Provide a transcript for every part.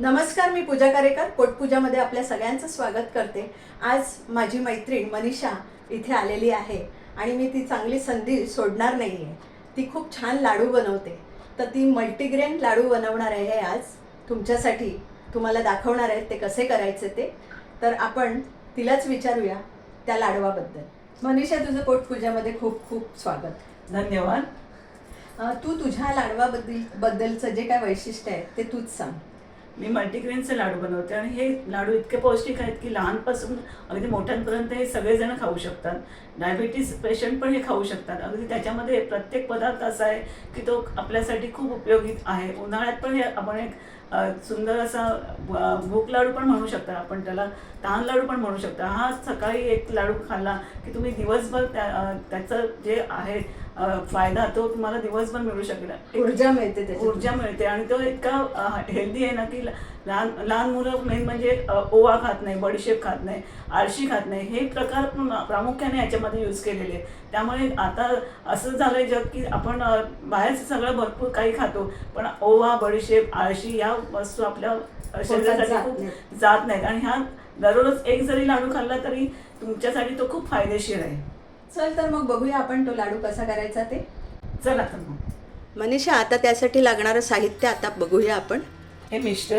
नमस्कार, मी पूजा कारेकर पोटपूजामध्ये आपल्या सगळ्यांचं स्वागत करते। आज माझी मैत्रीण मनीषा इथे आलेली आहे आणि मी ती चांगली संधी सोडणार नाही आहे। ती खूप छान लाडू बनवते, तर ती मल्टीग्रेन लाडू बनवणार आहे आज तुमच्यासाठी। तुम्हाला दाखवणार आहे ते कसे करायचे ते। तर आपण तिलाच विचारूया त्या लाडवाबद्दल। मनीषा, तुझं पोटपूजामध्ये खूप खूप स्वागत। धन्यवाद। तू तुझ्या लाडवाबद्दलचं जे काय वैशिष्ट्य आहे ते तूच सांग। मी मल्टीग्रेनचे लाडू बनवते आणि हे लाडू इतके पौष्टिक आहेत की लहानपासून अगदी मोठ्यांपर्यंत हे सगळेजण खाऊ शकतात। डायबिटीज पेशंट पण हे खाऊ शकतात। अगदी त्याच्यामध्ये प्रत्येक पदार्थ असा आहे की तो आपल्यासाठी खूप उपयोगी आहे। उन्हाळ्यात पण हे आपण एक सुंदर असा भूक लाडू पण म्हणू शकता, आपण त्याला तहान लाडू पण म्हणू शकता। हा सकाळी एक लाडू खाल्ला की तुम्ही दिवसभर त्याचं जे आहे फायदा तो तुम्हाला दिवसभर मिळू शकेल। ऊर्जा मिळते, ऊर्जा मिळते आणि तो इतका हेल्दी आहे ना की लहान लहान मुलं मेन म्हणजे ओवा खात नाही, बडीशेप खात नाही, आळशी खात नाही, हे प्रकार प्रामुख्याने याच्यामध्ये यूज केलेले। त्यामुळे आता असं झालंय जग की आपण बाहेरचं सगळं भरपूर काही खातो, पण ओवा, बडीशेप, आळशी या वस्तू आपल्या शरीरासाठी खूप जात नाहीत आणि ह्या दररोज एक जरी लाडू खाल्ला तरी तुमच्यासाठी तो खूप फायदेशीर आहे। चल तर मग बघूया आपण तो लाडू कसा करायचा ते। चला तर मग मनीषा, आता त्यासाठी लागणारं साहित्य आता बघूया आपण। हे मिश्र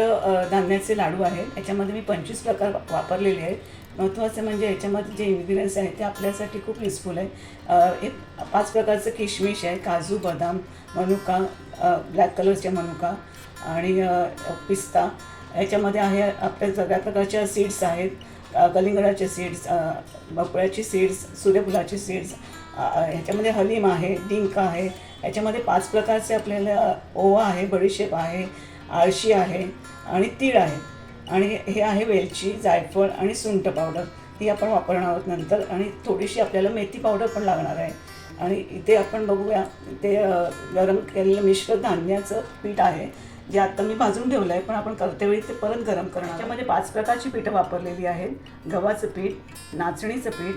धान्याचे लाडू आहे। याच्यामध्ये मी 25 प्रकार वापरलेले आहेत। महत्त्वाचं म्हणजे याच्यामध्ये जे इन्ग्रेडियंट्स आहेत ते आपल्यासाठी खूप युजफुल आहे। हे 5 प्रकारचं किशमिश आहे, काजू, बदाम, मनुका, ब्लॅक कलरचे मनुका आणि पिस्ता। याच्यामध्ये आहे आपल्या सगळ्या प्रकारच्या सीड्स आहेत, कलिंगडाचे सीड्स, भोपळ्याची सीड्स, सूर्यफुलाची सीड्स। ह्याच्यामध्ये हलीम आहे, डिंक आहे। याच्यामध्ये 5 प्रकारचे आपल्याला ओवा आहे, बडीशेप आहे, आळशी आहे आणि तीळ आहे आणि हे आहे वेलची, जायफळ आणि सुंठ पावडर, ही आपण वापरणार आहोत नंतर। आणि थोडीशी आपल्याला मेथी पावडर पण लागणार आहे। आणि इथे आपण बघूया ते गरम केलेलं मिश्र धान्याचं पीठ आहे, जे आत्ता मी भाजून ठेवलं आहे, पण आपण करतेवेळी ते परत गरम करणार। त्याच्यामध्ये 5 प्रकारची पीठं वापरलेली आहेत, गव्हाचं पीठ, नाचणीचं पीठ,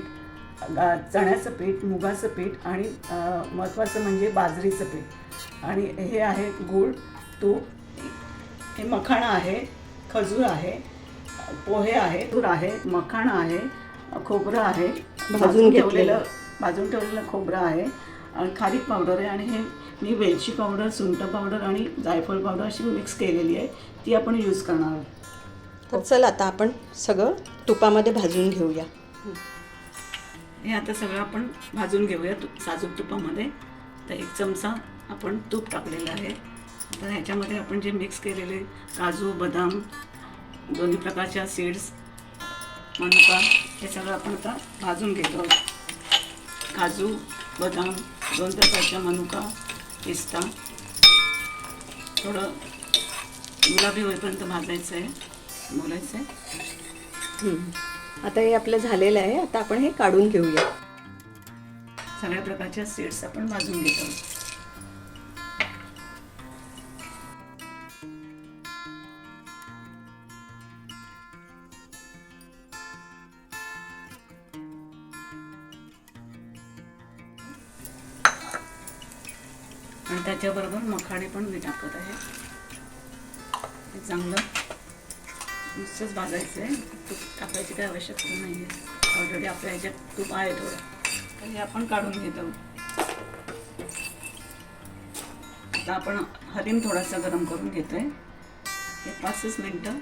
चण्याचं पीठ, मुगाचं पीठ आणि महत्त्वाचं म्हणजे बाजरीचं पीठ। आणि हे आहे गूळ, तूप, हे मखाणा आहे, खजूर आहे, पोहे आहे, तूर आहे, मखाणा आहे, खोबरं आहे, भाजून ठेवलेलं खोबरं आहे आणि खारीक पावडर आहे आणि हे मी वेलची पावडर, सुंठ पावडर आणि जायफळ पावडर अशी मिक्स केलेली आहे, ती आपण यूज करणार आहोत। तर चल आता आपण सगळं तुपामध्ये भाजून घेऊया। हे आता सगळं आपण भाजून घेऊया साजूक तुपामध्ये। तर 1 चमचा आपण तूप टाकलेलं आहे। तर ह्याच्यामध्ये आपण जे मिक्स केलेले काजू, बदाम, दोन्ही प्रकारच्या सीड्स, मनुका, हे सगळं आपण आता भाजून घेतो। काजू, बदाम, 2 प्रकारच्या मनुका, पिस्ता, थोडं गुलाबी होईपर्यंत भाजायचं आहे, बोलायचं आहे। आता हे आपलं झालेलं आहे, आता आपण हे काढून घेऊया। सगळ्या प्रकारच्या सीड्स आपण भाजून घेतो। आणि त्याच्याबरोबर मखाणे पण मी टाकत आहे। हे चांगलं नुसतंच भाजायचं आहे, तूप टाकायची काही आवश्यकता नाही आहे, ऑलरेडी आपल्या ह्याच्यात तूप आहे थोडं। तर हे आपण काढून घेतो। आता आपण हलीम थोडासा गरम करून घेतो आहे। हे 5 मिनटं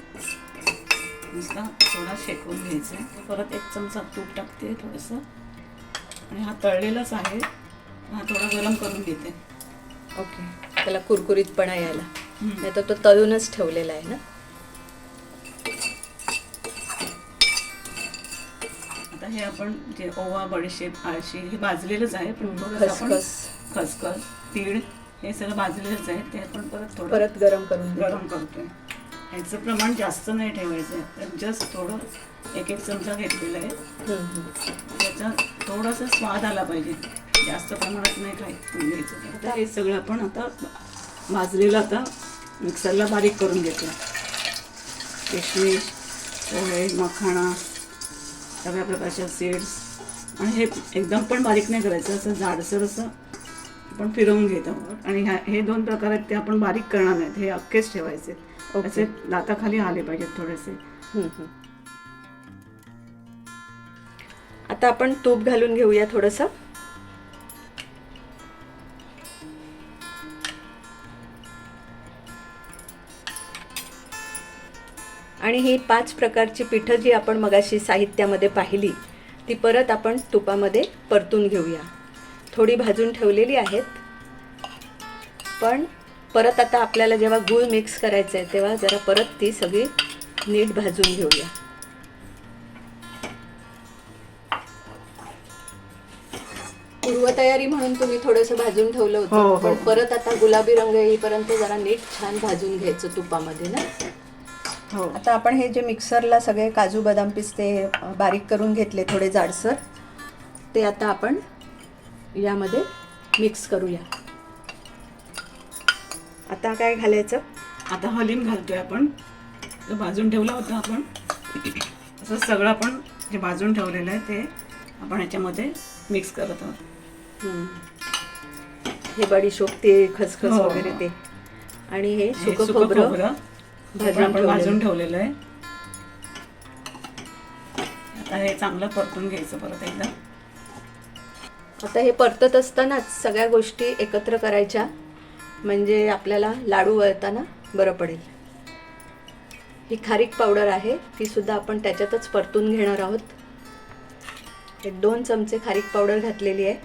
नुसता थोडा शेकवून घ्यायचं आहे। परत 1 चमचा तूप टाकते थोडंसं आणि हा तळलेलाच आहे, हा थोडा गरम करून घेते। ओके, त्याला कुरकुरीतपणा यायला, नाही तर तो तळूनच ठेवलेला आहे ना। आता हे आपण जे ओवा, बडीशेप, आळशी हे भाजलेलंच आहे, पण खसखस, तीळ हे सगळं भाजलेलंच आहे, ते आपण परत गरम करतोय। ह्याचं प्रमाण जास्त नाही ठेवायचं आहे, तर जस्ट थोडं 1 चमचा घेतलेलं आहे। त्याचा थोडासा स्वाद आला पाहिजे, जास्त प्रमाणात नाही घ्यायचं। आता हे सगळं आपण आता भाजलेलं आता मिक्सरला बारीक करून घेतो। किशमिश, पोहे, मखाणा, सगळ्या प्रकारच्या सीड्स, आणि हे एकदम पण बारीक नाही करायचं, असं जाडसर असं आपण फिरवून घेतो आणि हे 2 प्रकार आहेत ते आपण बारीक करणार नाहीत, हे अख्खेच ठेवायचे. असे दाताखाली आले पाहिजेत थोडेसे. आता आपण तूप घालून घेऊया थोडंसं. आणि ही 5 प्रकारची पिठं जी आपण मगाशी साहित्यामध्ये पाहिली ती परत आपण तुपामध्ये परतून घेऊया. थोडी भाजून ठेवलेली आहेत, पण परत आता आपल्याला जेव्हा गूळ मिक्स करायचं आहे तेव्हा जरा परत ती सगळी नीट भाजून घेऊया. पूर्वतयारी म्हणून तुम्ही थोडंसं भाजून ठेवलं होतं, पण परत आता गुलाबी रंग येईपर्यंत जरा नीट छान भाजून घ्यायचं तुपामध्ये ना. हो. आता आपण हे जे मिक्सरला सगळे काजू बदाम पिस्ते बारीक करून घेतले थोडे जाडसर, ते आता आपण यामध्ये मिक्स करूया. आता काय घालायचं? आता हलीम घालतोय आपण. जो भाजून ठेवला होता आपण, असं सगळं आपण जे भाजून ठेवलेलं आहे ते आपण याच्यामध्ये मिक्स करत आहोत. हे बडीशोप, ते खसखस वगैरे ते, आणि हे सुकं खोबरं भाजून ठेवलेलं आहे. आता हे चांगलं परतून घ्यायचं परत एकदा. आता हे परतत असतानाच सगळ्या गोष्टी एकत्र करायच्या, म्हणजे आपल्याला लाडू वळताना बरं पडेल. ही खारीक पावडर आहे, ती सुद्धा आपण त्याच्यातच परतून घेणार आहोत. 1-2 चमचे खारीक पावडर घातलेली आहे.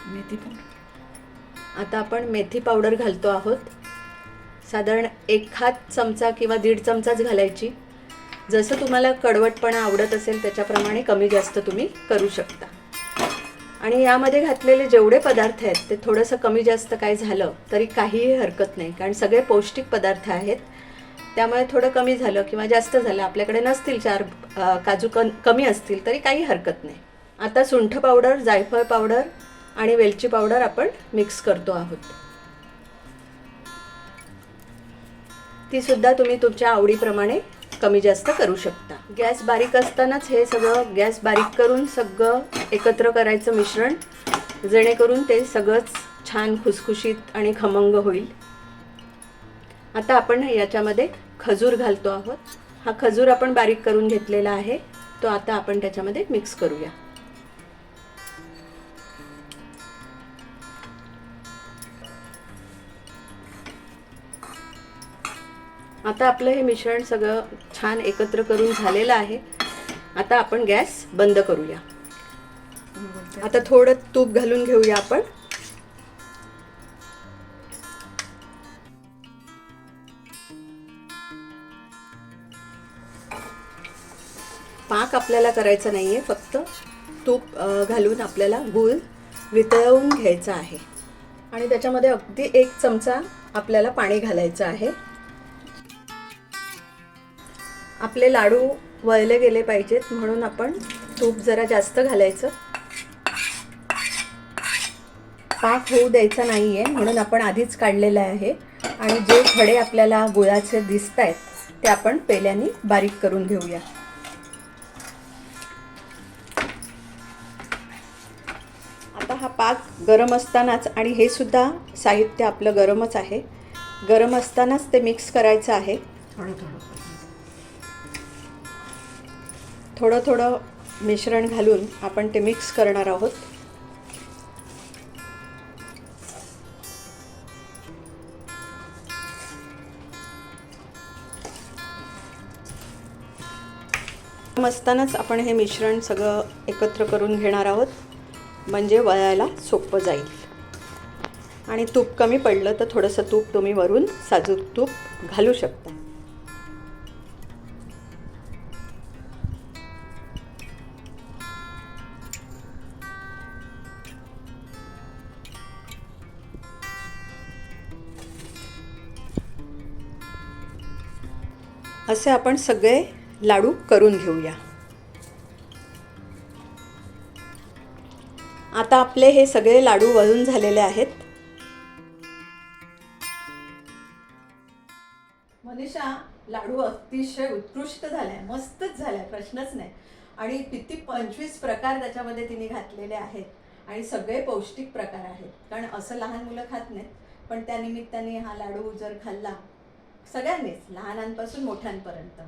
मेथी पावडर. आता आपण मेथी पावडर घालतो आहोत. साधारण 1/2 चमचा किंवा 1.5 चमचाच घालायची. जसं तुम्हाला कडवटपणा आवडत असेल त्याच्याप्रमाणे कमी जास्त तुम्ही करू शकता. आणि यामध्ये घातलेले जेवढे पदार्थ आहेत ते थोडंसं कमी जास्त काय झालं तरी काहीही हरकत नाही, कारण सगळे पौष्टिक पदार्थ आहेत. त्यामुळे थोडं कमी झालं किंवा जास्त झालं, आपल्याकडे नसतील 4 काजू कमी असतील तरी काही हरकत नाही. आता सुंठ पावडर, जायफळ पावडर आणि वेलची पावडर आपण मिक्स करतो आहोत. ती सुद्धा तुम्ही तुमच्या आवडीप्रमाणे कमी जास्त करू शकता. गॅस बारीक असतानाच हे सगळं गॅस बारीक करून सगळं एकत्र करायचं मिश्रण, जेणेकरून ते सगळंच छान खुसखुशीत आणि खमंग होईल. आता आपण याच्यामध्ये खजूर घालतो आहोत. हा खजूर आपण बारीक करून घेतलेला आहे, तो आता आपण त्याच्यामध्ये मिक्स करूया. आता आपलं हे मिश्रण सगळं छान एकत्र करून झालेलं आहे. आता आपण गॅस बंद करूया. आता थोडं तूप घालून घेऊया आपण. पाक आपल्याला करायचा नाहीये, फक्त तूप घालून आपल्याला गूळ वितळवून घ्यायचा आहे. आणि त्याच्यामध्ये अगदी 1 चमचा आपल्याला पाणी घालायचं आहे. आपले लाडू वळले गेले पाहिजेत म्हणून आपण तूप जरा जास्त घालायचं. पाक होऊ द्यायचा नाही आहे म्हणून आपण आधीच काढलेलं आहे. आणि जे खडे आपल्याला गुळाचे दिसत आहेत ते आपण पेल्याने बारीक करून घेऊया. आता हा पाक गरम असतानाच, आणि हे सुद्धा साहित्य आपलं गरमच आहे, गरम असतानाच ते मिक्स करायचं आहे. थोडं थोडं मिश्रण घालून आपण ते मिक्स करणार आहोत. असतानाच आपण हे मिश्रण सगळं एकत्र करून घेणार आहोत, म्हणजे वळायला सोपं जाईल. आणि तूप कमी पडलं तर थोडंसं तूप तुम्ही वरून साजूक तूप घालू शकता. असे आपण सगळे लाडू करून घेऊया. आता आपले हे सगळे लाडू वळून झालेले आहेत. मनीषा, लाडू अतिशय उत्कृष्ट झाले, मस्तच झाले, प्रश्नच नाही. आणि किती 25 प्रकार त्याच्यामध्ये तिने घातलेले आहेत. आणि सगळे पौष्टिक प्रकार आहेत. कारण असं लहान मुलं खात नाहीत, पण त्या निमित्ताने हा लाडू जर खाल्ला सगळ्यांनीच, लहानांपासून मोठ्यांपर्यंत,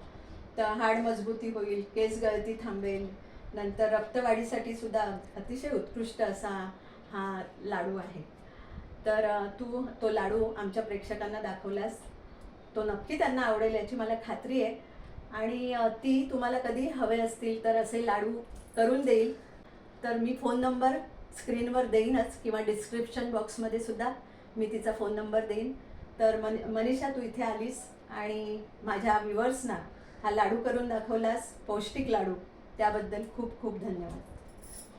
तर हाड मजबूती होईल, केस गळती थांबेल, नंतर रक्तवाढीसाठी सुद्धा अतिशय उत्कृष्ट असा हा लाडू आहे. तर तू तो लाडू आमच्या प्रेक्षकांना दाखवलास, तो नक्की त्यांना आवडेल याची मला खात्री आहे. आणि ती तुम्हाला कधी हवे असतील तर असे लाडू करून देईल. तर मी फोन नंबर स्क्रीनवर देईनच, किंवा डिस्क्रिप्शन बॉक्समध्ये सुद्धा मी तिचा फोन नंबर देईन. तर मनीषा, तू इथे आलीस आणि माझ्या व्ह्युअर्सना हा लाडू करून दाखवलास, पौष्टिक लाडू, त्याबद्दल खूप खूप धन्यवाद.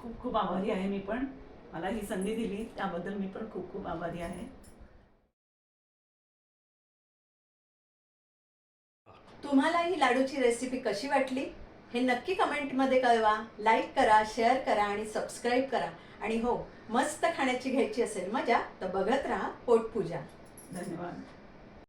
खूप खूप आभारी आहे मी पण. मला ही संधी दिली त्याबद्दल मी पण खूप खूप आभारी आहे. तुम्हाला ही लाडूची रेसिपी कशी वाटली हे नक्की कमेंटमध्ये कळवा. लाईक करा, शेअर करा आणि सबस्क्राईब करा. आणि हो, मस्त खाण्याची घ्यायची असेल मजा, तर बघत राहा पोटपूजा. धन्यवाद.